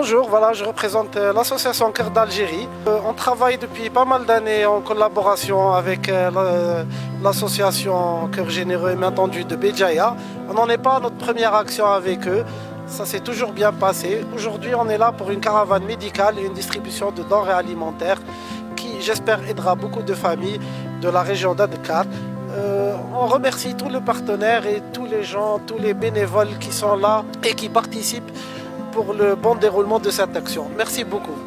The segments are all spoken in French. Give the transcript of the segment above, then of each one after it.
bonjour, voilà, je représente l'association Cœur d'Algérie. On travaille depuis pas mal d'années en collaboration avec l'association Cœur Généreux et Main Tendue de Béjaïa. On n'en est pas à notre première action avec eux, ça s'est toujours bien passé. Aujourd'hui, on est là pour une caravane médicale et une distribution de denrées alimentaires qui, j'espère, aidera beaucoup de familles de la région d'Adkar. On remercie tous les partenaires et tous les gens, tous les bénévoles qui sont là et qui participent pour le bon déroulement de cette action. Merci beaucoup.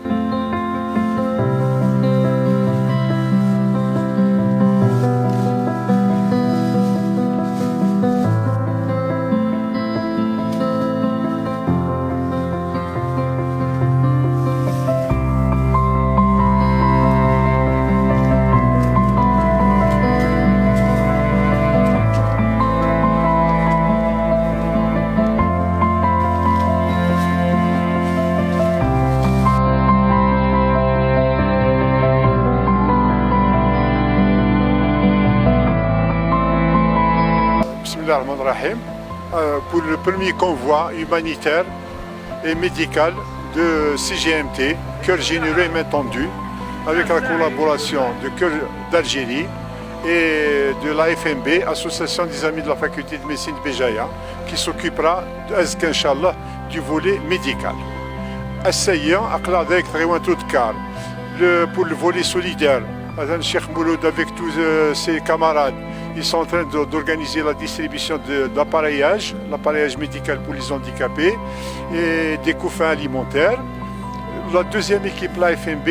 Pour le premier convoi humanitaire et médical de CGMT, Cœur Généreux et Main Tendue, avec la collaboration de Cœur d'Algérie et de l'AFMB, Association des Amis de la Faculté de Médecine de Béjaïa, qui s'occupera, Inch'Allah, du volet médical. Essayant à avec pour le volet solidaire, Cheikh Mouloud avec tous ses camarades, ils sont en train d'organiser la distribution d'appareillage, l'appareillage médical pour les handicapés et des couffins alimentaires. La deuxième équipe, la FMB,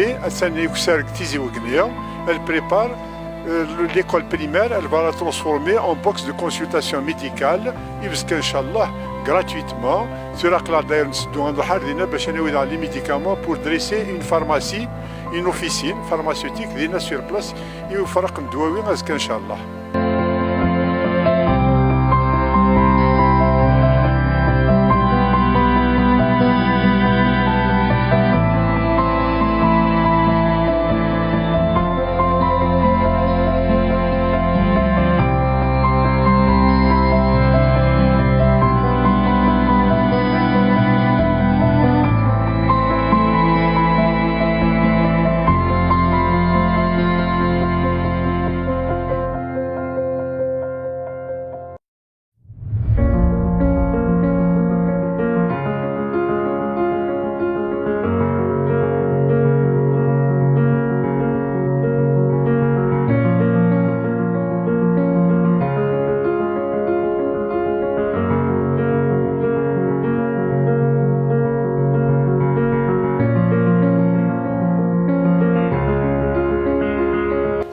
elle prépare l'école primaire, elle va la transformer en box de consultation médicale, Inch'Allah, gratuitement. Sur la les médicaments pour dresser une pharmacie, une officine pharmaceutique sur place et au Faraq Ndouawi, Inch'Allah.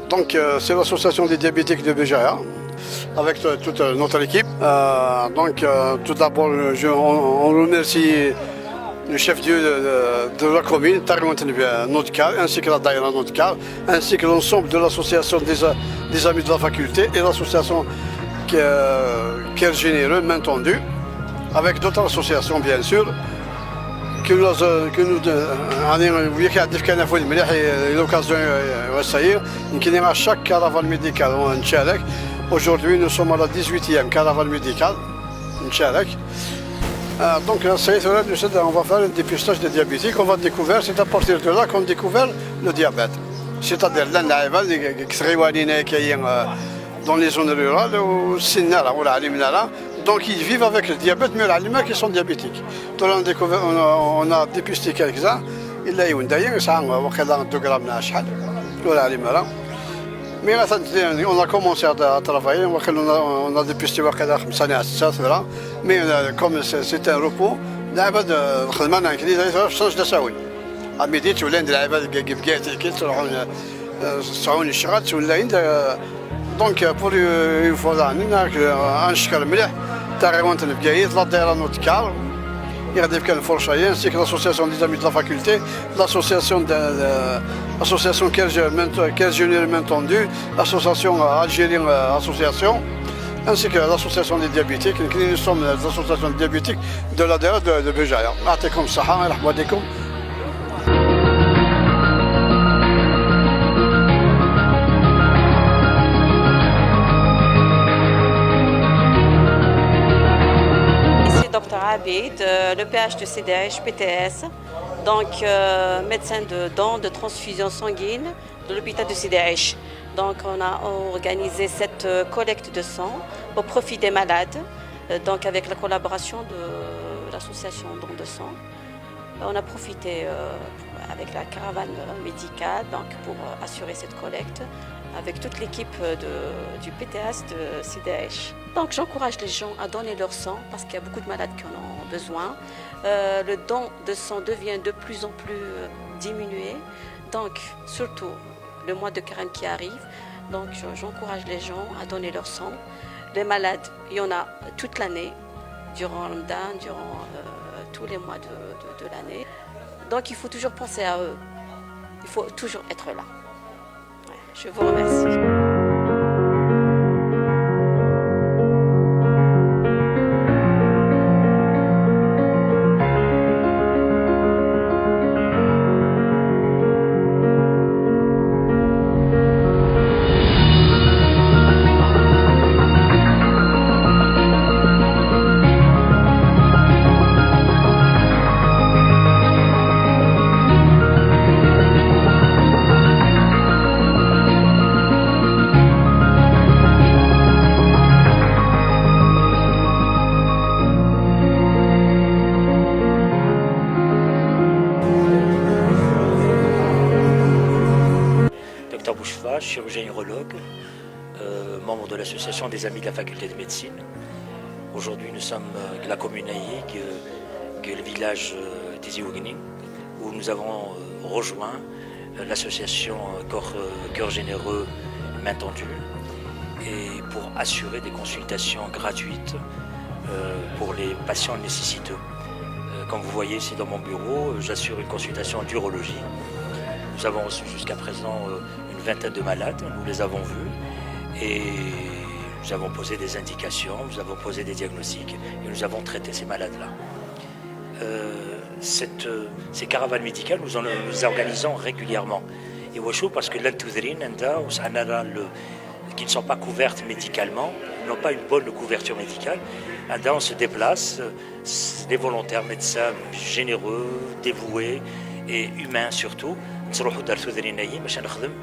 Donc c'est l'association des diabétiques de Béjaïa avec toute notre équipe. Tout d'abord on remercie le chef-lieu de la commune, Nodkar, ainsi que la Daïra Nodkar, ainsi que l'ensemble de l'association des amis de la faculté et l'association Cœur Généreux, Main Tendue, avec d'autres associations bien sûr. Chaque caravane médicale aujourd'hui nous sommes à la 18e caravane médicale. Donc on va faire un dépistage des diabétiques, on va découvrir, c'est à partir de là qu'on découvre le diabète. C'est-à-dire dans les zones rurales, donc ils vivent avec le diabète, mais les qui sont diabétiques. Donc on a dépisté quelques-uns, il a eu une d'ailleurs, ça a 2 grammes mais on a commencé à travailler, on a dépisté mais comme c'est un repos, à midi donc pour une fois نشكر مليح تقريبا البقايات لا دايره نوتكار يغادي كان فرشايه ainsi que l'association des amis de la faculté, l'association Cœur Généreux Main Tendue, l'association algérienne association, ainsi que l'association des diabétiques. Nous sommes l'association des diabétiques de la daïra de Béjaïa. يعطيكم الصحه ويرحم والديكم. Dr Abid, le PH de CDH, PTS. donc médecin de dents, de transfusion sanguine de l'hôpital de Sidi Aïch. Donc on a organisé cette collecte de sang au profit des malades, donc avec la collaboration de l'association Don de sang. On a profité avec la caravane médicale donc, pour assurer cette collecte avec toute l'équipe du PTS de Sidi Aïch. Donc j'encourage les gens à donner leur sang parce qu'il y a beaucoup de malades qui en ont besoin. Le don de sang devient de plus en plus diminué, donc surtout le mois de carême qui arrive. Donc j'encourage les gens à donner leur sang. Les malades, il y en a toute l'année, durant Ramadan, durant tous les mois de l'année. Donc il faut toujours penser à eux. Il faut toujours être là. Ouais, je vous remercie. Chirurgien urologue, membre de l'association des Amis de la faculté de médecine. Aujourd'hui, nous sommes de la commune Aïg, qui est le village des Iouguening, où nous avons rejoint l'association Cœur Généreux Main Tendue, et pour assurer des consultations gratuites pour les patients nécessiteux. Comme vous voyez ici dans mon bureau, j'assure une consultation d'urologie. Nous avons reçu jusqu'à présent une vingtaine de malades, nous les avons vus et nous avons posé des indications, nous avons posé des diagnostics et nous avons traité ces malades-là. Ces caravanes médicales, nous les organisons régulièrement. Et Wachou, parce que l'Antoudrine, qui ne sont pas couvertes médicalement, n'ont pas une bonne couverture médicale. On se déplace, des volontaires médecins généreux, dévoués et humains surtout.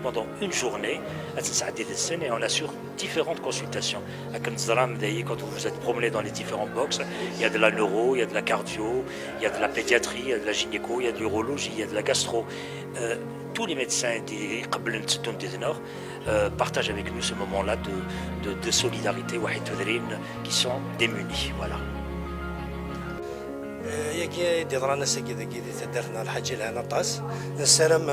Pendant une journée, et on assure différentes consultations. Quand vous vous êtes promené dans les différents box, il y a de la neuro, il y a de la cardio, il y a de la pédiatrie, il y a de la gynéco, il y a de l'urologie, il y a de la gastro. Tous les médecins du Nord partagent avec nous ce moment-là de solidarité qui sont démunis. Voilà. يجي ديضرانا سكيدة كيدي تدرنا الحاجة لهنا طاس السلام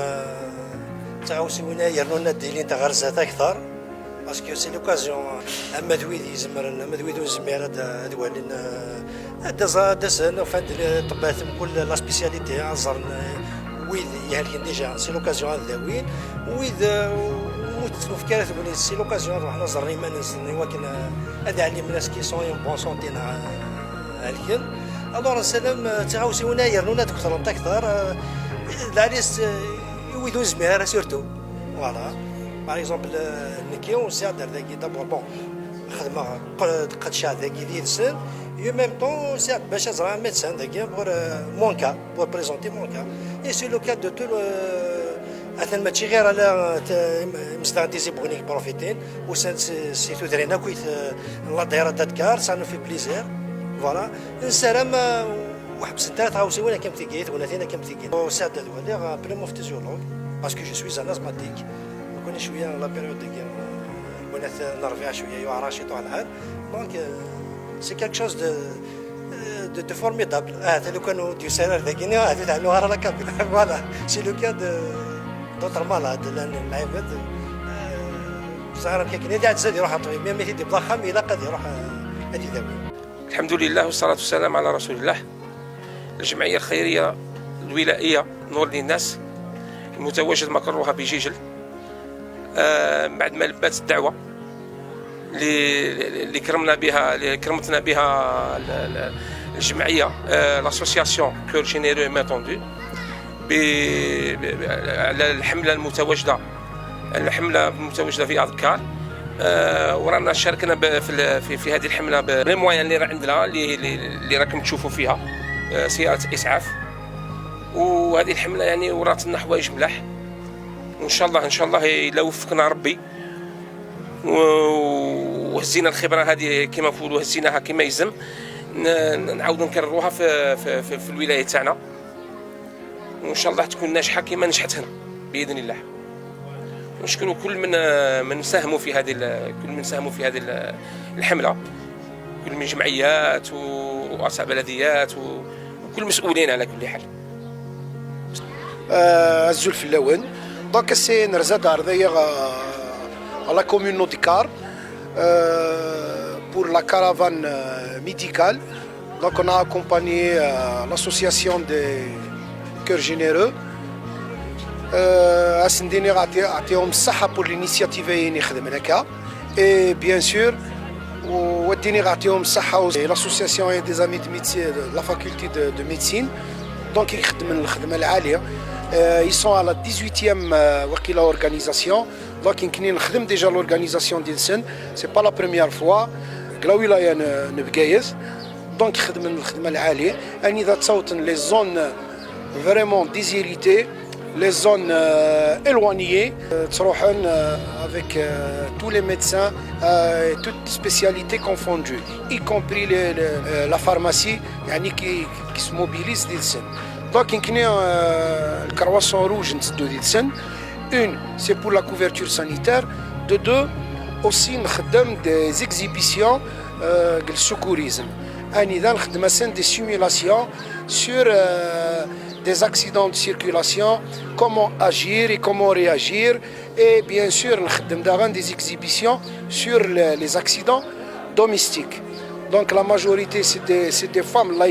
تعاوسونا يرنونا ديلين تغرزات أكثر باسكو سي لوكازيون أما دويدي زمرنا أما دويدو زميرة دوالين دزنا وفاد طباتهم كل لا سبيسياليتي عزرنا ويد يهلكن ديجا سي لوكازيون هذا وين ويد وفكرة تقولي سي لوكازيون روحنا زرني ما نزلني ولكن هذا علم الناس كي سون بون سونتينا هلكن alors السلام تعاوسونا يرنونا دكتور أكثر العريس يويدو زمير سيرتو فوالا باغ اكزومبل نكيو ساعد ذاكي دابور بون خدمه قد شاد ذاكي ديال السن يو ميم طون ساعد باش زرا ميدسان ذاكي بور مون كا بور بريزونتي مون كا اي سي لو كا دو تو اثن ماشي غير على مستغديزي بغنيك بروفيتين و سي تدرينا كويت الله دايره داتكار سا نو في بليزير فوالا السلام وحبس انت تعاوسي ولا كم تيجيت ولا ثينا كم تيجيت وساعد هذا بلوم فيزيولوج باسكو جو سوي ان ازماتيك كون شويه لا بيريود ديال البنات نرفع شويه يعراشيطو على العاد دونك سي كالك شوز دو فورميدابل هذا لو كانوا ديو سالار ذاكيني هذا تعلو غير لا كابيل فوالا سي لو كا دوطر مالاد لان العباد صغار كيكني قاعد زاد يروح طبيب ميم يدي بضخم الى قد يروح هذه داوي. الحمد لله والصلاة والسلام على رسول الله. الجمعية الخيرية الولائية نور للناس المتواجد مقرها بجيجل بعد ما لبات الدعوة اللي كرمتنا بها الجمعية لاسوسياسيون كور جينيرو مين توندو على الحملة المتواجدة في أذكار ورانا شاركنا في هذه الحملة بالموايا اللي راه عندنا اللي راكم تشوفوا فيها سيارة إسعاف وهذه الحمله يعني ورات لنا حوايج ملاح، وان شاء الله الا وفقنا ربي وهزينا الخبره هذه كما نقولوا هزيناها كما يلزم، نعاودوا نكرروها في الولايه تاعنا، وان شاء الله تكون ناجحه كما نجحت هنا باذن الله. ونشكروا كل من ساهموا في هذه الحمله، كل من جمعيات ورؤساء بلديات وكل مسؤولين على كل حال. الزلف اللون دونك سي نرزاد d'ailleurs à la commune de Car pour la caravane médicale. Donc on a accompagné l'association des cœurs généreux اسنديني عطيهم الصحه pour l'initiative اللي خدمنا هكا et bien sûr وديني غعطيهم الصحه l'association des amis de médecine de la faculté de médecine. Donc يخدم الخدمه العاليه. Ils sont à la 18e organisation. Donc nous avons déjà l'organisation d'Ilsen. Ce n'est pas la première fois. Glaouila Nebgaïs. Donc nous avons الخدمه العاليه. إذا تصوتن les zones vraiment déshéritées, les zones éloignées, avec tous les médecins, toutes spécialités confondues, y compris la pharmacie qui se mobilise d'Ilsen. Donc, le carroisson rouge de Dilsen. Une, c'est pour la couverture sanitaire. De deux, aussi, nous avons des exhibitions de secourisme. Nous avons des simulations sur des accidents de circulation, comment agir et comment réagir. Et bien sûr, nous avons des exhibitions sur les accidents domestiques. Donc, la majorité, c'est des femmes là,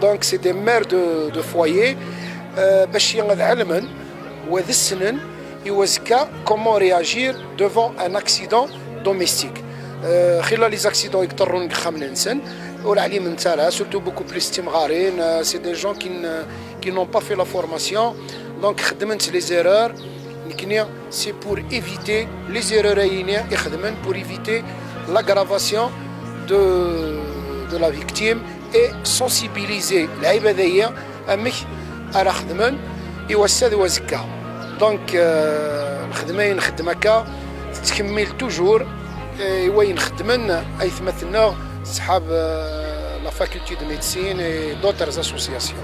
donc c'est des mères de foyer باش يعلمن وذسنن يوزكا comment réagir devant un accident domestique. خلال les accidents يقدروا نخمن الانسان والعليم نتاعها surtout beaucoup plus استمغارين. C'est des gens qui n'ont pas fait la formation. Donc خدمت les erreurs c'est pour éviter les erreurs يخدمن pour éviter l'aggravation de la victime et sensibiliser العبادية أمك على خدمن يوسد وزكا. دونك الخدمة نخدم هكا تكمل توجور وين خدمن أيث مثلنا صحاب لا فاكولتي دو ميديسين et d'autres associations.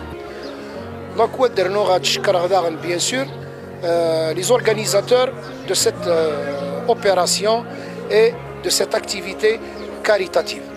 Donc ودرنو غتشكر غدا bien sûr les organisateurs de cette opération et de cette activité caritative.